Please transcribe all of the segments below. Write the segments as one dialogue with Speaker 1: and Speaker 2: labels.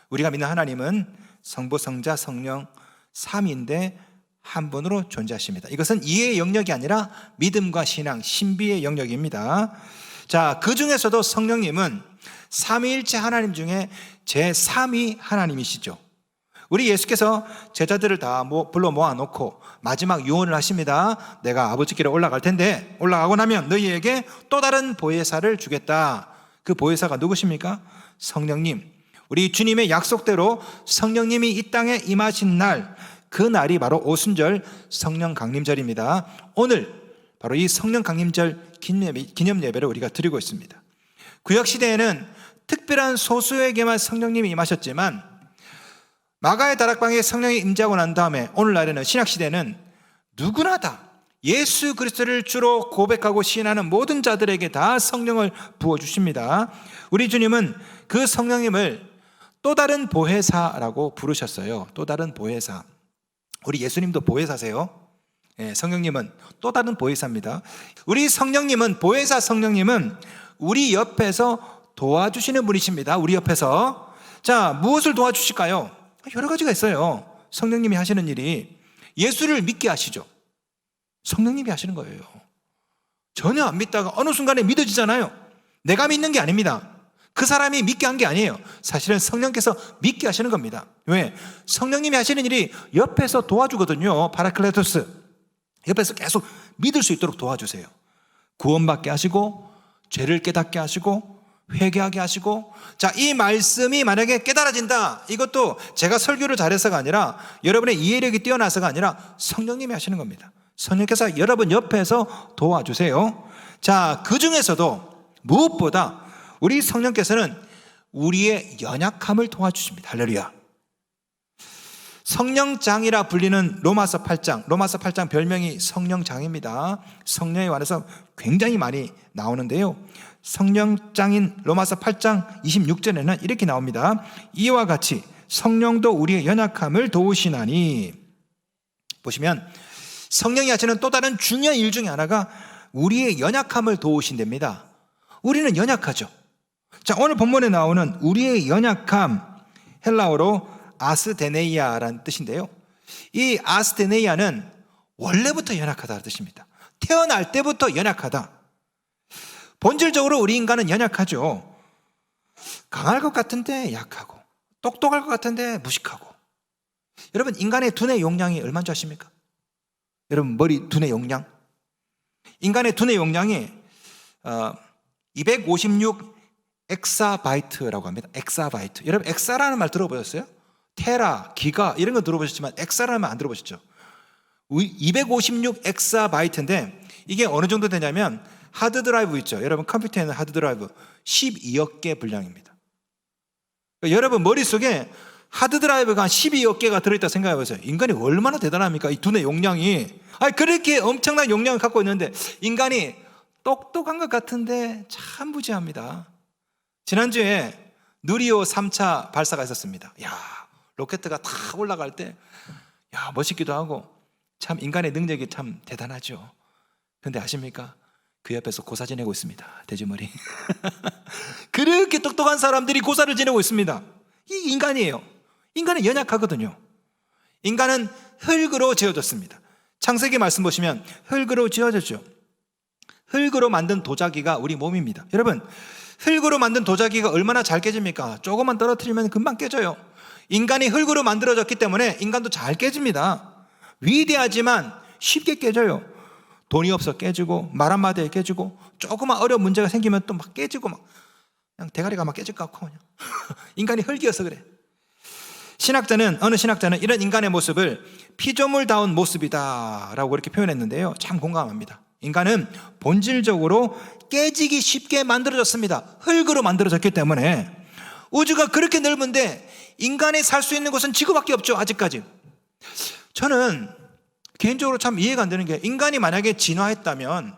Speaker 1: 우리가 믿는 하나님은 성부, 성자, 성령 삼위인데 한 분으로 존재하십니다. 이것은 이해의 영역이 아니라 믿음과 신앙, 신비의 영역입니다. 자, 그 중에서도 성령님은 삼위일체 하나님 중에 제3위 하나님이시죠. 우리 예수께서 제자들을 다 불러 모아놓고 마지막 유언을 하십니다. 내가 아버지께로 올라갈 텐데 올라가고 나면 너희에게 또 다른 보혜사를 주겠다. 그 보혜사가 누구십니까? 성령님. 우리 주님의 약속대로 성령님이 이 땅에 임하신 날, 그 날이 바로 오순절 성령 강림절입니다. 오늘 바로 이 성령 강림절 기념 예배를 우리가 드리고 있습니다. 구약시대에는 특별한 소수에게만 성령님이 임하셨지만 마가의 다락방에 성령이 임재하고 난 다음에 오늘날에는 신약시대는 누구나 다 예수 그리스도를 주로 고백하고 시인하는 모든 자들에게 다 성령을 부어주십니다. 우리 주님은 그 성령님을 또 다른 보혜사라고 부르셨어요. 또 다른 보혜사. 우리 예수님도 보혜사세요. 성령님은 또 다른 보혜사입니다. 우리 성령님은, 보혜사 성령님은 우리 옆에서 도와주시는 분이십니다. 우리 옆에서. 자, 무엇을 도와주실까요? 여러 가지가 있어요. 성령님이 하시는 일이. 예수를 믿게 하시죠. 성령님이 하시는 거예요. 전혀 안 믿다가 어느 순간에 믿어지잖아요. 내가 믿는 게 아닙니다. 그 사람이 믿게 한 게 아니에요. 사실은 성령께서 믿게 하시는 겁니다. 왜? 성령님이 하시는 일이 옆에서 도와주거든요. 파라클레토스. 옆에서 계속 믿을 수 있도록 도와주세요. 구원받게 하시고, 죄를 깨닫게 하시고, 회개하게 하시고. 자, 이 말씀이 만약에 깨달아진다, 이것도 제가 설교를 잘해서가 아니라 여러분의 이해력이 뛰어나서가 아니라 성령님이 하시는 겁니다. 성령께서 여러분 옆에서 도와주세요. 자, 그 중에서도 무엇보다 우리 성령께서는 우리의 연약함을 도와주십니다. 할렐루야. 성령장이라 불리는 로마서 8장 별명이 성령장입니다. 성령에 관해서 굉장히 많이 나오는데요, 성령장인 로마서 8장 26절에는 이렇게 나옵니다. 이와 같이 성령도 우리의 연약함을 도우시나니. 보시면 성령이 하시는 또 다른 중요한 일 중에 하나가 우리의 연약함을 도우신답니다. 우리는 연약하죠. 자, 오늘 본문에 나오는 우리의 연약함, 헬라어로 아스데네이아라는 뜻인데요, 이 아스데네이아는 원래부터 연약하다는 뜻입니다. 태어날 때부터 연약하다. 본질적으로 우리 인간은 연약하죠. 강할 것 같은데 약하고, 똑똑할 것 같은데 무식하고. 여러분, 인간의 두뇌 용량이 얼마인 줄 아십니까? 여러분, 머리 두뇌 용량, 인간의 두뇌 용량이 256 엑사바이트라고 합니다. 엑사바이트. 여러분, 엑사라는 말 들어보셨어요? 테라, 기가 이런 거 들어보셨지만 엑사라는 말 안 들어보셨죠? 256 엑사바이트인데 이게 어느 정도 되냐면, 하드드라이브 있죠. 여러분, 컴퓨터에는 하드드라이브 12억 개 분량입니다. 그러니까 여러분 머릿속에 하드드라이브가 한 12억 개가 들어있다 생각해 보세요. 인간이 얼마나 대단합니까? 이 두뇌 용량이. 그렇게 엄청난 용량을 갖고 있는데 인간이 똑똑한 것 같은데 참 무지합니다. 지난주에 누리호 3차 발사가 있었습니다. 로켓트가 탁 올라갈 때 멋있기도 하고 참 인간의 능력이 참 대단하죠. 그런데 아십니까? 그 옆에서 고사 지내고 있습니다. 돼지머리. 그렇게 똑똑한 사람들이 고사를 지내고 있습니다. 이 인간이에요. 인간은 연약하거든요. 인간은 흙으로 지어졌습니다. 창세기 말씀 보시면 흙으로 지어졌죠. 흙으로 만든 도자기가 우리 몸입니다. 여러분, 흙으로 만든 도자기가 얼마나 잘 깨집니까? 조금만 떨어뜨리면 금방 깨져요. 인간이 흙으로 만들어졌기 때문에 인간도 잘 깨집니다. 위대하지만 쉽게 깨져요. 돈이 없어 깨지고, 말 한마디에 깨지고, 조그만 어려운 문제가 생기면 또 막 깨지고, 그냥 대가리가 막 깨질 것 같고, 그냥. 인간이 흙이어서 그래. 어느 신학자는 이런 인간의 모습을 피조물다운 모습이다라고 그렇게 표현했는데요, 참 공감합니다. 인간은 본질적으로 깨지기 쉽게 만들어졌습니다. 흙으로 만들어졌기 때문에. 우주가 그렇게 넓은데 인간이 살 수 있는 곳은 지구밖에 없죠, 아직까지. 저는 개인적으로 참 이해가 안 되는 게, 인간이 만약에 진화했다면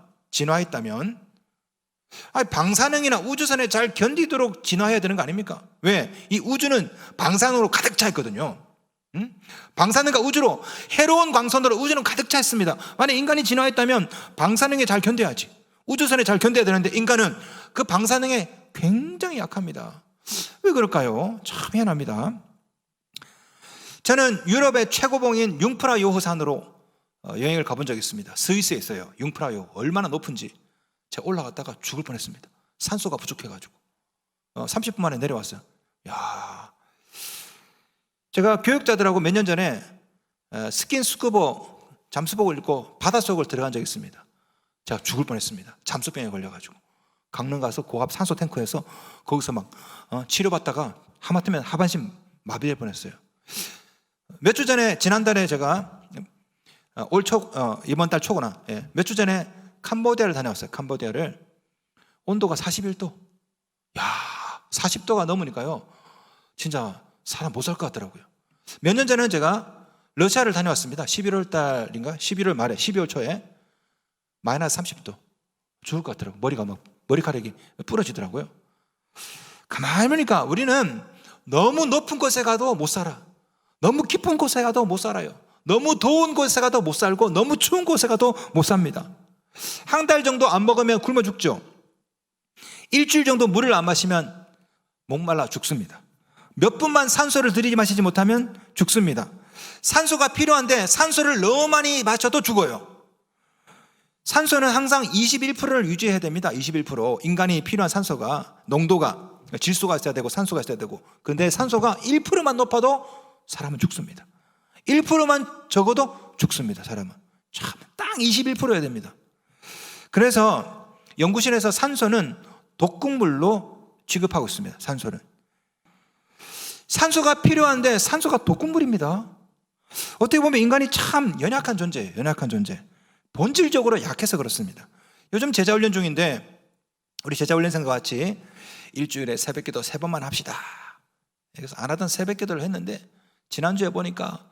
Speaker 1: 방사능이나 우주선에 잘 견디도록 진화해야 되는 거 아닙니까? 왜? 이 우주는 방사능으로 가득 차 있거든요. 방사능과 우주로, 해로운 광선으로 우주는 가득 차 있습니다. 만약 인간이 진화했다면 방사능에 잘 견뎌야지, 우주선에 잘 견뎌야 되는데 인간은 그 방사능에 굉장히 약합니다. 왜 그럴까요? 참 희한합니다. 저는 유럽의 최고봉인 융프라요흐산으로 여행을 가본 적이 있습니다. 스위스에 있어요. 융프라요 얼마나 높은지 제가 올라갔다가 죽을 뻔했습니다. 산소가 부족해가지고 30분 만에 내려왔어요. 야, 제가 교육자들하고 몇 년 전에 스킨스쿠버 잠수복을 입고 바닷속을 들어간 적이 있습니다. 제가 죽을 뻔했습니다. 잠수병에 걸려가지고 강릉 가서 고압 산소 탱커에서 거기서 막 치료받다가 하마터면 하반신 마비될 뻔했어요. 몇 주 전에 지난달에 제가 이번 달 초구나, 몇 주 전에 캄보디아를 다녀왔어요. 캄보디아를. 온도가 41도. 야, 40도가 넘으니까요 진짜 사람 못 살 것 같더라고요. 몇 년 전에는 제가 러시아를 다녀왔습니다. 11월 달인가? 11월 말에 12월 초에 마이너스 30도. 죽을 것 같더라고요. 머리카락이 부러지더라고요. 가만히 보니까 우리는 너무 높은 곳에 가도 못 살아. 너무 깊은 곳에 가도 못 살아요. 너무 더운 곳에 가도 못 살고 너무 추운 곳에 가도 못 삽니다. 한 달 정도 안 먹으면 굶어 죽죠. 일주일 정도 물을 안 마시면 목말라 죽습니다. 몇 분만 산소를 들이마시지 못하면 죽습니다. 산소가 필요한데 산소를 너무 많이 마셔도 죽어요. 산소는 항상 21%를 유지해야 됩니다. 21%. 인간이 필요한 산소가, 농도가, 질소가 있어야 되고 산소가 있어야 되고. 근데 산소가 1%만 높아도 사람은 죽습니다. 1%만 적어도 죽습니다. 사람은. 참, 딱 21%여야 됩니다. 그래서 연구실에서 산소는 독극물로 취급하고 있습니다. 산소는. 산소가 필요한데 산소가 독극물입니다. 어떻게 보면 인간이 참 연약한 존재예요. 연약한 존재. 본질적으로 약해서 그렇습니다. 요즘 제자훈련 중인데 우리 제자훈련생과 같이 일주일에 새벽기도 3번만 합시다. 그래서 안 하던 새벽기도를 했는데 지난주에 보니까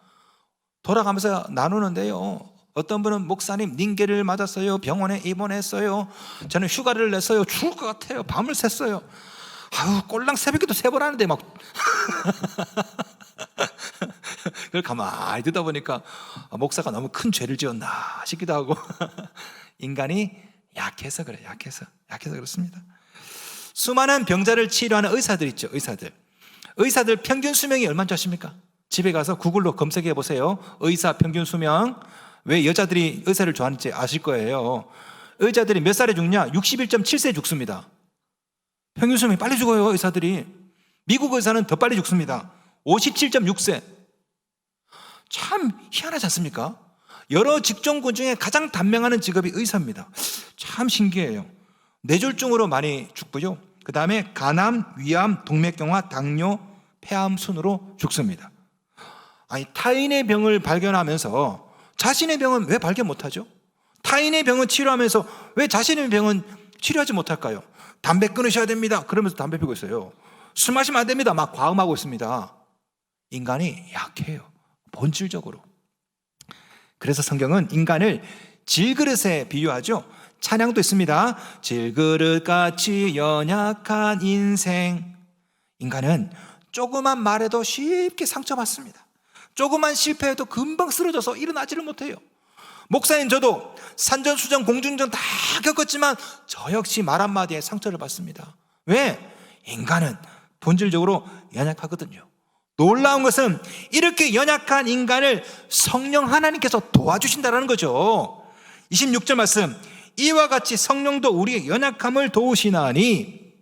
Speaker 1: 돌아가면서 나누는데요, 어떤 분은 목사님 닝게를 맞았어요. 병원에 입원했어요. 저는 휴가를 냈어요. 죽을 것 같아요. 밤을 샜어요. 아유, 꼴랑 새벽기도 3번 하는데 막 그걸 가만히 듣다 보니까 목사가 너무 큰 죄를 지었나 싶기도 하고 인간이 약해서 그래요. 약해서 그렇습니다. 수많은 병자를 치료하는 의사들 있죠. 의사들 평균 수명이 얼마인지 아십니까? 집에 가서 구글로 검색해 보세요. 의사 평균 수명. 왜 여자들이 의사를 좋아하는지 아실 거예요. 의사들이 몇 살에 죽냐? 61.7세에 죽습니다. 평균 수명이 빨리 죽어요. 의사들이. 미국 의사는 더 빨리 죽습니다. 57.6세. 참 희한하지 않습니까? 여러 직종군 중에 가장 단명하는 직업이 의사입니다. 참 신기해요. 뇌졸중으로 많이 죽고요. 그 다음에 간암, 위암, 동맥경화, 당뇨, 폐암 순으로 죽습니다. 아니, 타인의 병을 발견하면서 자신의 병은 왜 발견 못하죠? 타인의 병은 치료하면서 왜 자신의 병은 치료하지 못할까요? 담배 끊으셔야 됩니다. 그러면서 담배 피우고 있어요. 술 마시면 안 됩니다. 막 과음하고 있습니다. 인간이 약해요. 본질적으로. 그래서 성경은 인간을 질그릇에 비유하죠. 찬양도 있습니다. 질그릇같이 연약한 인생. 인간은 조그만 말에도 쉽게 상처받습니다. 조그만 실패해도 금방 쓰러져서 일어나지를 못해요. 목사님, 저도 산전수전 공중전 다 겪었지만 저 역시 말 한마디에 상처를 받습니다. 왜? 인간은 본질적으로 연약하거든요. 놀라운 것은 이렇게 연약한 인간을 성령 하나님께서 도와주신다는 거죠. 26절 말씀, 이와 같이 성령도 우리의 연약함을 도우시나니.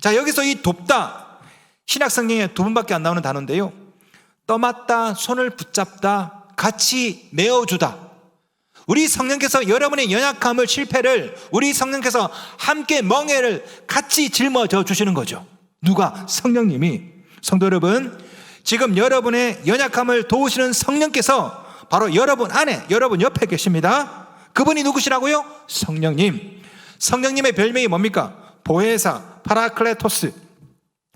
Speaker 1: 자, 여기서 이 돕다, 신약 성경에 2번밖에 안 나오는 단어인데요, 떠맡다, 손을 붙잡다, 같이 메어주다. 우리 성령께서 여러분의 연약함을, 실패를 우리 성령께서 함께 멍에를 같이 짊어져 주시는 거죠. 누가? 성령님이. 성도 여러분, 지금 여러분의 연약함을 도우시는 성령께서 바로 여러분 안에, 여러분 옆에 계십니다. 그분이 누구시라고요? 성령님. 성령님의 별명이 뭡니까? 보혜사, 파라클레토스.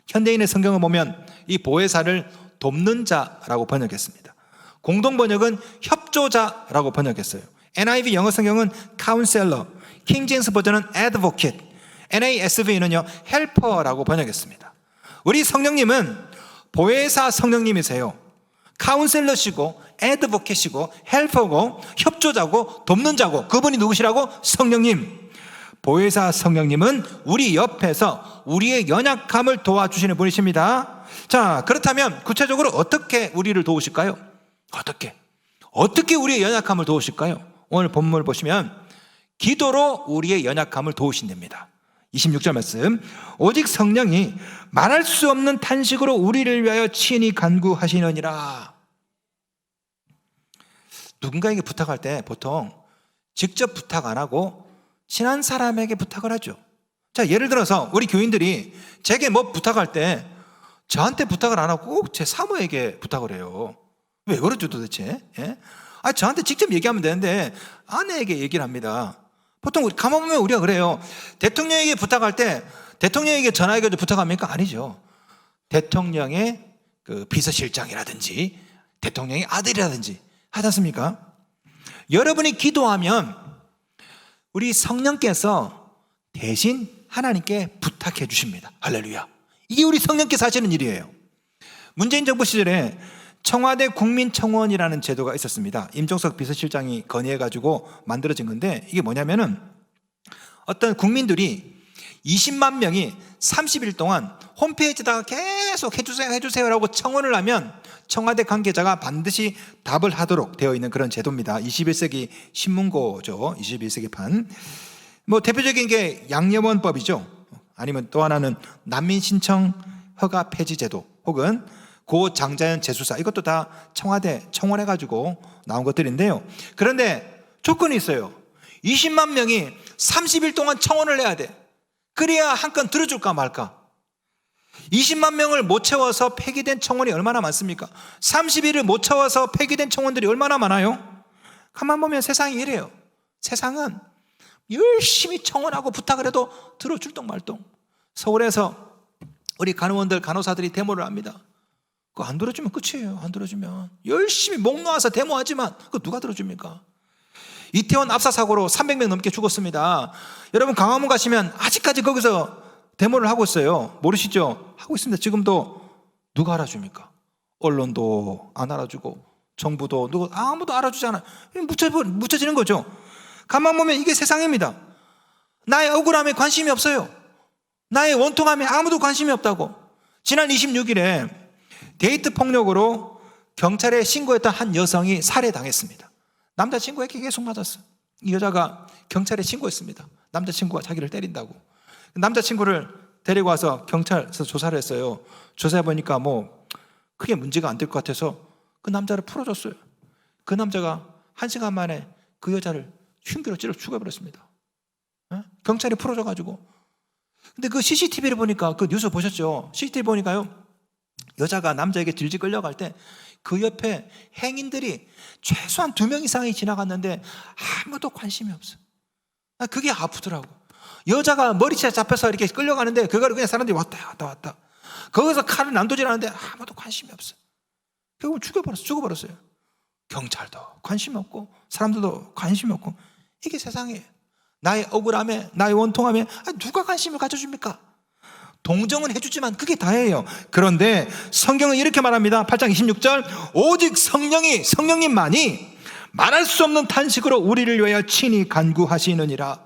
Speaker 1: 현대인의 성경을 보면 이 보혜사를 돕는 자라고 번역했습니다. 공동 번역은 협조자라고 번역했어요. NIV 영어 성경은 카운셀러, 킹제임스 버전은 advocate, NASV는요 헬퍼라고 번역했습니다. 우리 성령님은 보혜사 성령님이세요. 카운셀러시고 애드보켓이고 헬퍼고 협조자고 돕는 자고, 그분이 누구시라고? 성령님. 보혜사 성령님은 우리 옆에서 우리의 연약함을 도와주시는 분이십니다. 자, 그렇다면 구체적으로 어떻게 우리를 도우실까요? 어떻게 우리의 연약함을 도우실까요? 오늘 본문을 보시면 기도로 우리의 연약함을 도우신답니다. 26절 말씀, 오직 성령이 말할 수 없는 탄식으로 우리를 위하여 친히 간구하시느니라. 누군가에게 부탁할 때 보통 직접 부탁 안 하고 친한 사람에게 부탁을 하죠. 자, 예를 들어서 우리 교인들이 제게 뭐 부탁할 때 저한테 부탁을 안 하고 꼭 제 사모에게 부탁을 해요. 왜 그러죠 도대체? 예? 저한테 직접 얘기하면 되는데 아내에게 얘기를 합니다. 보통 가만 보면 우리가 그래요. 대통령에게 부탁할 때 대통령에게 전화해가지고 부탁합니까? 아니죠. 대통령의 그 비서실장이라든지 대통령의 아들이라든지 하지 않습니까? 여러분이 기도하면 우리 성령께서 대신 하나님께 부탁해 주십니다. 할렐루야. 이게 우리 성령께서 하시는 일이에요. 문재인 정부 시절에 청와대 국민청원이라는 제도가 있었습니다. 임종석 비서실장이 건의해가지고 만들어진 건데, 이게 뭐냐면은 어떤 국민들이 20만 명이 30일 동안 홈페이지에다가 계속 해주세요라고 청원을 하면 청와대 관계자가 반드시 답을 하도록 되어 있는 그런 제도입니다. 21세기 신문고죠. 21세기판. 뭐 대표적인 게 양념원법이죠. 아니면 또 하나는 난민 신청 허가 폐지 제도, 혹은 고 장자연 재수사, 이것도 다 청와대 청원해가지고 나온 것들인데요. 그런데 조건이 있어요. 20만 명이 30일 동안 청원을 해야 돼. 그래야 한 건 들어줄까 말까. 20만 명을 못 채워서 폐기된 청원이 얼마나 많습니까? 30일을 못 채워서 폐기된 청원들이 얼마나 많아요? 가만 보면 세상이 이래요. 세상은 열심히 청원하고 부탁을 해도 들어줄 똥 말똥. 서울에서 우리 간호원들, 간호사들이 데모를 합니다. 그거 안 들어주면 끝이에요. 안 들어주면 열심히 목 놓아서 데모하지만 그거 누가 들어줍니까? 이태원 압사 사고로 300명 넘게 죽었습니다. 여러분 강화문 가시면 아직까지 거기서 데모를 하고 있어요. 모르시죠? 하고 있습니다. 지금도. 누가 알아줍니까? 언론도 안 알아주고 정부도 아무도 알아주지 않아요. 묻혀지는 거죠. 가만 보면 이게 세상입니다. 나의 억울함에 관심이 없어요. 나의 원통함에 아무도 관심이 없다고. 지난 26일에 데이트 폭력으로 경찰에 신고했던 한 여성이 살해당했습니다. 남자친구에게 계속 맞았어요. 이 여자가 경찰에 신고했습니다. 남자친구가 자기를 때린다고. 남자친구를 데리고 와서 경찰서 조사를 했어요. 조사해보니까 뭐 크게 문제가 안 될 것 같아서 그 남자를 풀어줬어요. 그 남자가 1시간 만에 그 여자를 흉기로 찔러 죽여버렸습니다. 경찰이 풀어줘가지고. 근데 그 CCTV를 보니까, 그 뉴스 보셨죠? CCTV 보니까요, 여자가 남자에게 질질 끌려갈 때 그 옆에 행인들이 최소한 2명 이상이 지나갔는데 아무도 관심이 없어요. 그게 아프더라고. 여자가 머리채 잡혀서 이렇게 끌려가는데 그거를 그냥 사람들이 왔다 거기서 칼을 난도질하는데 아무도 관심이 없어요. 결국 죽어버렸어요. 경찰도 관심 없고 사람들도 관심이 없고. 이게 세상이에요. 나의 억울함에, 나의 원통함에 누가 관심을 가져줍니까? 동정은 해주지만 그게 다예요. 그런데 성경은 이렇게 말합니다. 8장 26절, 오직 성령님만이 말할 수 없는 탄식으로 우리를 위하여 친히 간구하시느니라.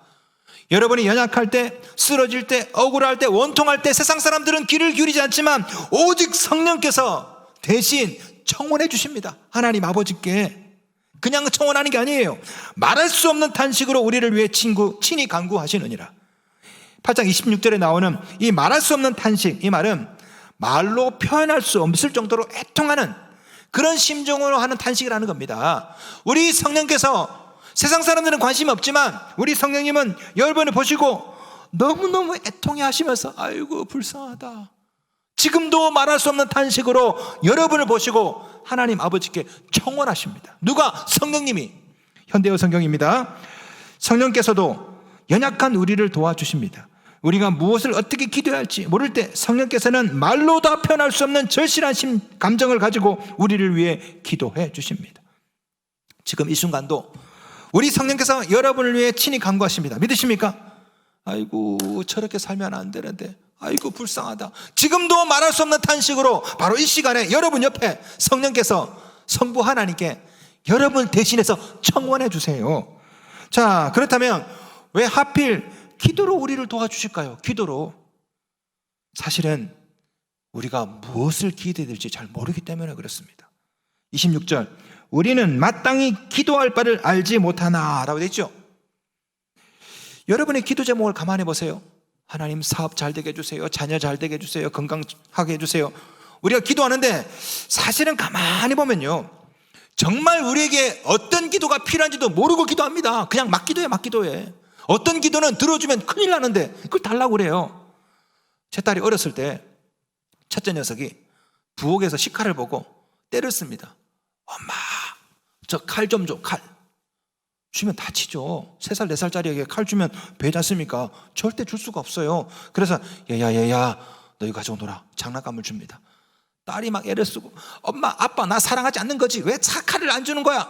Speaker 1: 여러분이 연약할 때, 쓰러질 때, 억울할 때, 원통할 때 세상 사람들은 귀를 기울이지 않지만 오직 성령께서 대신 청원해 주십니다. 하나님 아버지께. 그냥 청원하는 게 아니에요. 말할 수 없는 탄식으로 우리를 위해 친히 간구하시느니라. 8장 26절에 나오는 이 말할 수 없는 탄식, 이 말은 말로 표현할 수 없을 정도로 애통하는 그런 심정으로 하는 탄식이라는 겁니다. 우리 성령께서, 세상 사람들은 관심이 없지만 우리 성령님은 여러분을 보시고 너무너무 애통해 하시면서 아이고 불쌍하다, 지금도 말할 수 없는 탄식으로 여러분을 보시고 하나님 아버지께 청원하십니다. 누가? 성령님이. 현대어 성경입니다. 성령께서도 연약한 우리를 도와주십니다. 우리가 무엇을 어떻게 기도해야 할지 모를 때 성령께서는 말로 다 표현할 수 없는 절실한 감정을 가지고 우리를 위해 기도해 주십니다. 지금 이 순간도 우리 성령께서 여러분을 위해 친히 간구하십니다. 믿으십니까? 아이고 저렇게 살면 안 되는데, 아이고 불쌍하다. 지금도 말할 수 없는 탄식으로 바로 이 시간에 여러분 옆에 성령께서 성부 하나님께 여러분 대신해서 청원해 주세요. 자, 그렇다면 왜 하필 기도로 우리를 도와주실까요? 기도로. 사실은 우리가 무엇을 기도해야 될지 잘 모르기 때문에 그렇습니다. 26절, 우리는 마땅히 기도할 바를 알지 못하나 라고 되어 있죠. 여러분의 기도 제목을 가만히 보세요. 하나님 사업 잘 되게 해주세요. 자녀 잘 되게 해주세요. 건강하게 해주세요. 우리가 기도하는데 사실은 가만히 보면요, 정말 우리에게 어떤 기도가 필요한지도 모르고 기도합니다. 그냥 막 기도해. 어떤 기도는 들어주면 큰일 나는데 그걸 달라고 그래요. 제 딸이 어렸을 때 첫째 녀석이 부엌에서 식칼을 보고 때를 씁니다. 엄마, 저 칼 좀 줘. 칼 주면 다치죠. 3살 4살짜리에게 칼 주면 배지 않습니까? 절대 줄 수가 없어요. 그래서 얘야 너 이거 가지고 놀아. 장난감을 줍니다. 딸이 막 애를 쓰고, 엄마 아빠 나 사랑하지 않는 거지 왜 칼을 안 주는 거야?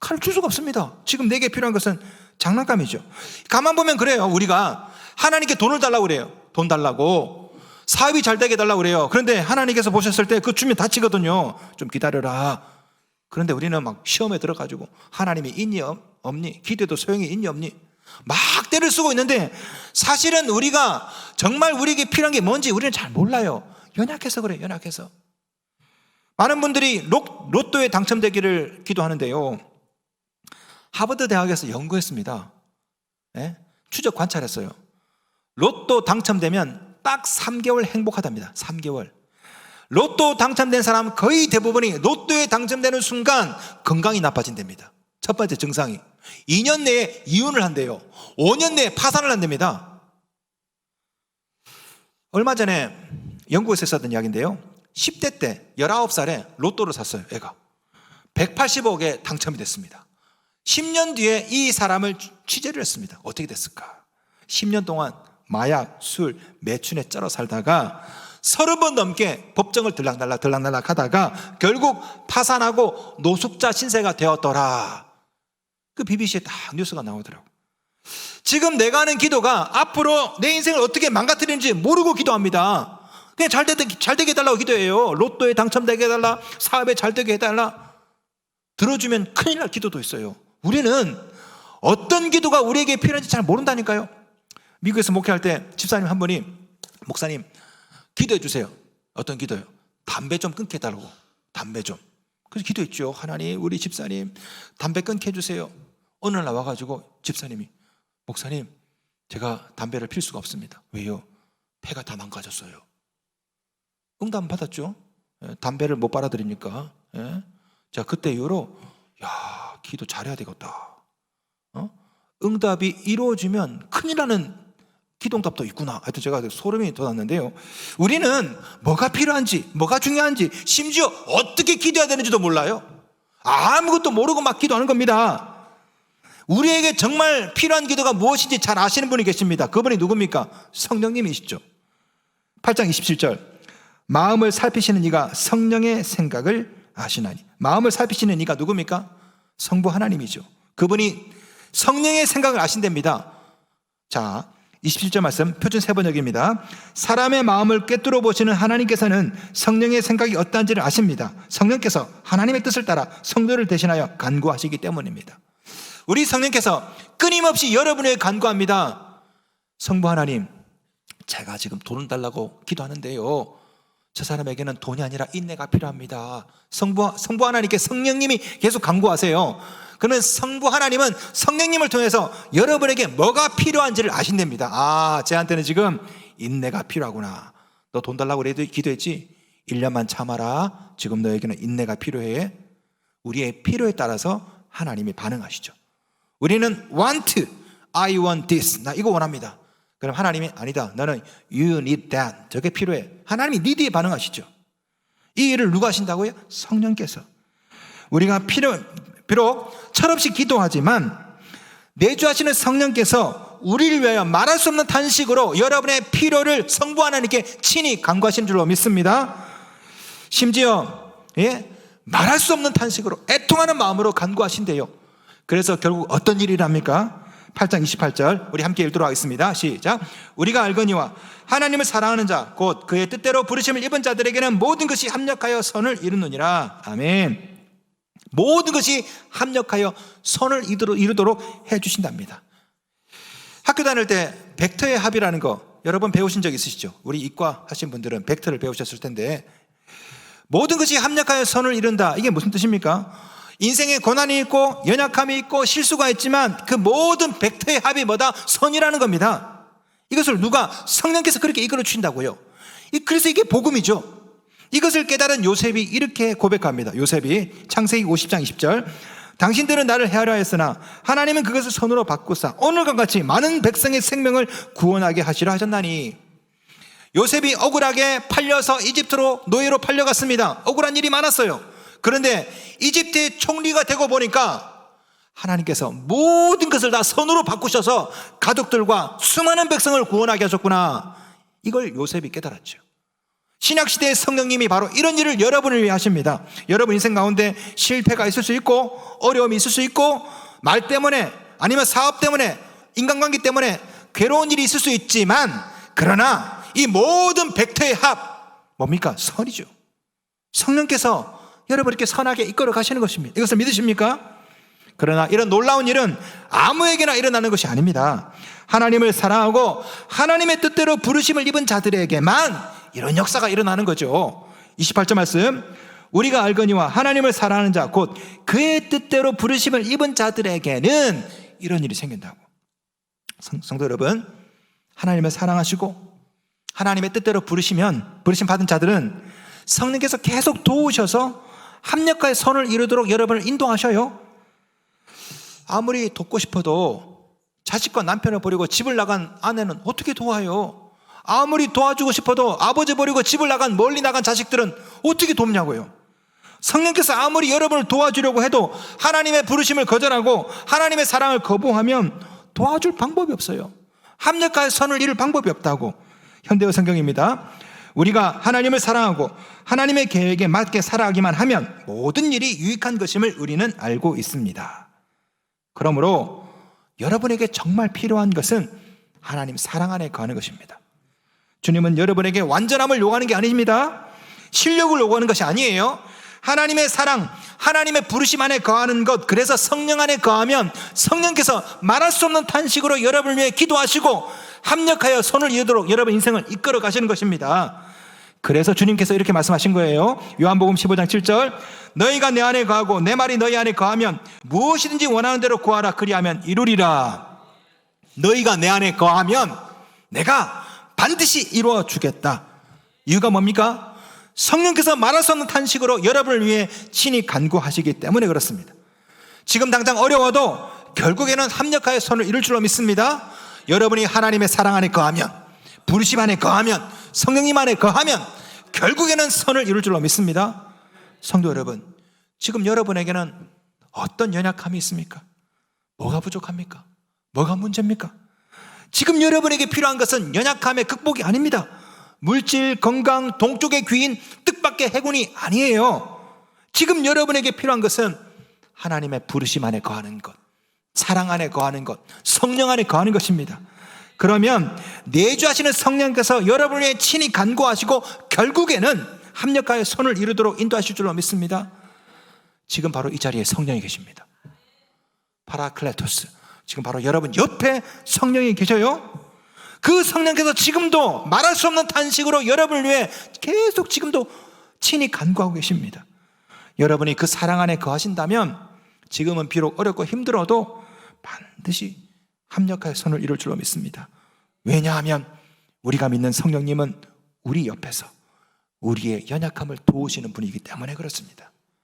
Speaker 1: 칼을 줄 수가 없습니다. 지금 내게 필요한 것은 장난감이죠. 가만 보면 그래요. 우리가 하나님께 돈을 달라고 그래요. 돈 달라고, 사업이 잘 되게 해달라고 그래요. 그런데 하나님께서 보셨을 때 그거 주면 다치거든요. 좀 기다려라. 그런데 우리는 막 시험에 들어가지고 하나님이 있니 없니, 기도해도 소용이 있니 없니 막 때를 쓰고 있는데 사실은 우리가 정말 우리에게 필요한 게 뭔지 우리는 잘 몰라요. 연약해서 그래요. 연약해서. 많은 분들이 로또에 당첨되기를 기도하는데요, 하버드 대학에서 연구했습니다. 네? 추적 관찰했어요. 로또 당첨되면 딱 3개월 행복하답니다. 3개월. 로또 당첨된 사람 거의 대부분이 로또에 당첨되는 순간 건강이 나빠진답니다. 첫 번째 증상이 2년 내에 이혼을 한대요. 5년 내에 파산을 한답니다. 얼마 전에 영국에서 있었던 이야기인데요, 10대 때 19살에 로또를 샀어요. 애가 180억에 당첨이 됐습니다. 10년 뒤에 이 사람을 취재를 했습니다. 어떻게 됐을까? 10년 동안 마약, 술, 매춘에 쩔어 살다가 30번 넘게 법정을 들락날락 하다가 결국 파산하고 노숙자 신세가 되었더라. 그 BBC에 딱 뉴스가 나오더라고. 지금 내가 하는 기도가 앞으로 내 인생을 어떻게 망가뜨리는지 모르고 기도합니다. 그냥 잘 되게 해달라고 기도해요. 로또에 당첨되게 해달라, 사업에 잘 되게 해달라. 들어주면 큰일 날 기도도 있어요. 우리는 어떤 기도가 우리에게 필요한지 잘 모른다니까요. 미국에서 목회할 때 집사님 한 분이, 목사님 기도해 주세요. 어떤 기도요? 담배 좀 끊게 해달라고. 담배 좀. 그래서 기도했죠. 하나님 우리 집사님 담배 끊게 해주세요. 어느 날 나와가지고 집사님이, 목사님 제가 담배를 필 수가 없습니다. 왜요? 폐가 다 망가졌어요. 응답 받았죠. 담배를 못 빨아들이니까. 자, 그때 이후로 야, 기도 잘해야 되겠다. 응답이 이루어지면 큰일 나는 기도응답도 있구나. 하여튼 제가 소름이 돋았는데요, 우리는 뭐가 필요한지, 뭐가 중요한지, 심지어 어떻게 기도해야 되는지도 몰라요. 아무것도 모르고 막 기도하는 겁니다. 우리에게 정말 필요한 기도가 무엇인지 잘 아시는 분이 계십니다. 그분이 누굽니까? 성령님이시죠. 8장 27절, 마음을 살피시는 이가 성령의 생각을 아시나니. 마음을 살피시는 이가 누굽니까? 성부 하나님이죠. 그분이 성령의 생각을 아신답니다. 자, 27절 말씀 표준 세번역입니다. 사람의 마음을 꿰뚫어 보시는 하나님께서는 성령의 생각이 어떠한지를 아십니다. 성령께서 하나님의 뜻을 따라 성도를 대신하여 간구하시기 때문입니다. 우리 성령께서 끊임없이 여러분에게 간구합니다. 성부 하나님, 제가 지금 돈을 달라고 기도하는데요, 저 사람에게는 돈이 아니라 인내가 필요합니다. 성부 하나님께 성령님이 계속 간구하세요. 그러면 성부 하나님은 성령님을 통해서 여러분에게 뭐가 필요한지를 아신답니다. 아, 쟤한테는 지금 인내가 필요하구나. 너 돈 달라고 기도했지? 1년만 참아라. 지금 너에게는 인내가 필요해. 우리의 필요에 따라서 하나님이 반응하시죠. 우리는 want, I want this. 나 이거 원합니다. 그럼 하나님이 아니다, 너는 you need that. 저게 필요해. 하나님이 need에 반응하시죠. 이 일을 누가 하신다고요? 성령께서. 우리가 비록 철없이 기도하지만 내주하시는 성령께서 우리를 위하여 말할 수 없는 탄식으로 여러분의 필요를 성부 하나님께 친히 간구하신 줄로 믿습니다. 심지어 말할 수 없는 탄식으로 애통하는 마음으로 간구하신대요. 그래서 결국 어떤 일이 일합니까? 8장 28절 우리 함께 읽도록 하겠습니다. 시작. 우리가 알거니와 하나님을 사랑하는 자 곧 그의 뜻대로 부르심을 입은 자들에게는 모든 것이 합력하여 선을 이루느니라. 아멘. 모든 것이 합력하여 선을 이루도록 해주신답니다. 학교 다닐 때 벡터의 합이라는 거 여러분 배우신 적 있으시죠? 우리 이과 하신 분들은 벡터를 배우셨을 텐데, 모든 것이 합력하여 선을 이룬다, 이게 무슨 뜻입니까? 인생에 고난이 있고 연약함이 있고 실수가 있지만 그 모든 벡터의 합이 뭐다? 선이라는 겁니다. 이것을 누가? 성령께서 그렇게 이끌어 주신다고요. 그래서 이게 복음이죠. 이것을 깨달은 요셉이 이렇게 고백합니다. 요셉이 창세기 50장 20절, 당신들은 나를 해하려 했으나 하나님은 그것을 선으로 바꾸사 오늘과 같이 많은 백성의 생명을 구원하게 하시라 하셨나니. 요셉이 억울하게 팔려서 이집트로 노예로 팔려갔습니다. 억울한 일이 많았어요. 그런데 이집트의 총리가 되고 보니까 하나님께서 모든 것을 다 선으로 바꾸셔서 가족들과 수많은 백성을 구원하게 하셨구나, 이걸 요셉이 깨달았죠. 신약시대의 성령님이 바로 이런 일을 여러분을 위해 하십니다. 여러분 인생 가운데 실패가 있을 수 있고 어려움이 있을 수 있고 말 때문에 아니면 사업 때문에 인간관계 때문에 괴로운 일이 있을 수 있지만, 그러나 이 모든 벡터의 합 뭡니까? 선이죠. 성령께서 여러분에게 선하게 이끌어 가시는 것입니다. 이것을 믿으십니까? 그러나 이런 놀라운 일은 아무에게나 일어나는 것이 아닙니다. 하나님을 사랑하고 하나님의 뜻대로 부르심을 입은 자들에게만 이런 역사가 일어나는 거죠. 28절 말씀, 우리가 알거니와 하나님을 사랑하는 자 곧 그의 뜻대로 부르심을 입은 자들에게는 이런 일이 생긴다고. 성도 여러분, 하나님을 사랑하시고 하나님의 뜻대로 부르심 받은 자들은 성령께서 계속 도우셔서 합력하여 선을 이루도록 여러분을 인도하셔요. 아무리 돕고 싶어도 자식과 남편을 버리고 집을 나간 아내는 어떻게 도와요? 아무리 도와주고 싶어도 아버지 버리고 집을 나간 멀리 나간 자식들은 어떻게 돕냐고요. 성령께서 아무리 여러분을 도와주려고 해도 하나님의 부르심을 거절하고 하나님의 사랑을 거부하면 도와줄 방법이 없어요. 합력하여 선을 이룰 방법이 없다고. 현대어 성경입니다. 우리가 하나님을 사랑하고 하나님의 계획에 맞게 살아가기만 하면 모든 일이 유익한 것임을 우리는 알고 있습니다. 그러므로 여러분에게 정말 필요한 것은 하나님 사랑 안에 거하는 것입니다. 주님은 여러분에게 완전함을 요구하는 게 아닙니다. 실력을 요구하는 것이 아니에요. 하나님의 사랑, 하나님의 부르심 안에 거하는 것, 그래서 성령 안에 거하면 성령께서 말할 수 없는 탄식으로 여러분을 위해 기도하시고 합력하여 선을 이루도록 여러분 인생을 이끌어 가시는 것입니다. 그래서 주님께서 이렇게 말씀하신 거예요. 요한복음 15장 7절, 너희가 내 안에 거하고 내 말이 너희 안에 거하면 무엇이든지 원하는 대로 구하라, 그리하면 이루리라. 너희가 내 안에 거하면 내가 반드시 이루어 주겠다. 이유가 뭡니까? 성령께서 말할 수 없는 탄식으로 여러분을 위해 친히 간구하시기 때문에 그렇습니다. 지금 당장 어려워도 결국에는 합력하여 선을 이룰 줄로 믿습니다. 여러분이 하나님의 사랑 안에 거하면, 부르심 안에 거하면, 성령님 안에 거하면 결국에는 선을 이룰 줄로 믿습니다. 성도 여러분, 지금 여러분에게는 어떤 연약함이 있습니까? 뭐가 부족합니까? 뭐가 문제입니까? 지금 여러분에게 필요한 것은 연약함의 극복이 아닙니다. 물질, 건강, 동쪽의 귀인, 뜻밖의 해군이 아니에요. 지금 여러분에게 필요한 것은 하나님의 부르심 안에 거하는 것, 사랑 안에 거하는 것, 성령 안에 거하는 것입니다. 그러면 내주하시는 성령께서 여러분을 위해 친히 간구하시고 결국에는 합력하여 선을 이루도록 인도하실 줄로 믿습니다. 지금 바로 이 자리에 성령이 계십니다. 파라클레토스, 지금 바로 여러분 옆에 성령이 계셔요. 그 성령께서 지금도 말할 수 없는 탄식으로 여러분을 위해 계속 지금도 친히 간구하고 계십니다. 여러분이 그 사랑 안에 거하신다면 지금은 비록 어렵고 힘들어도 반드시 합력하여 선을 이룰 줄로 믿습니다. 왜냐하면 우리가 믿는 성령님은 우리 옆에서 우리의 연약함을 도우시는 분이기 때문에 그렇습니다.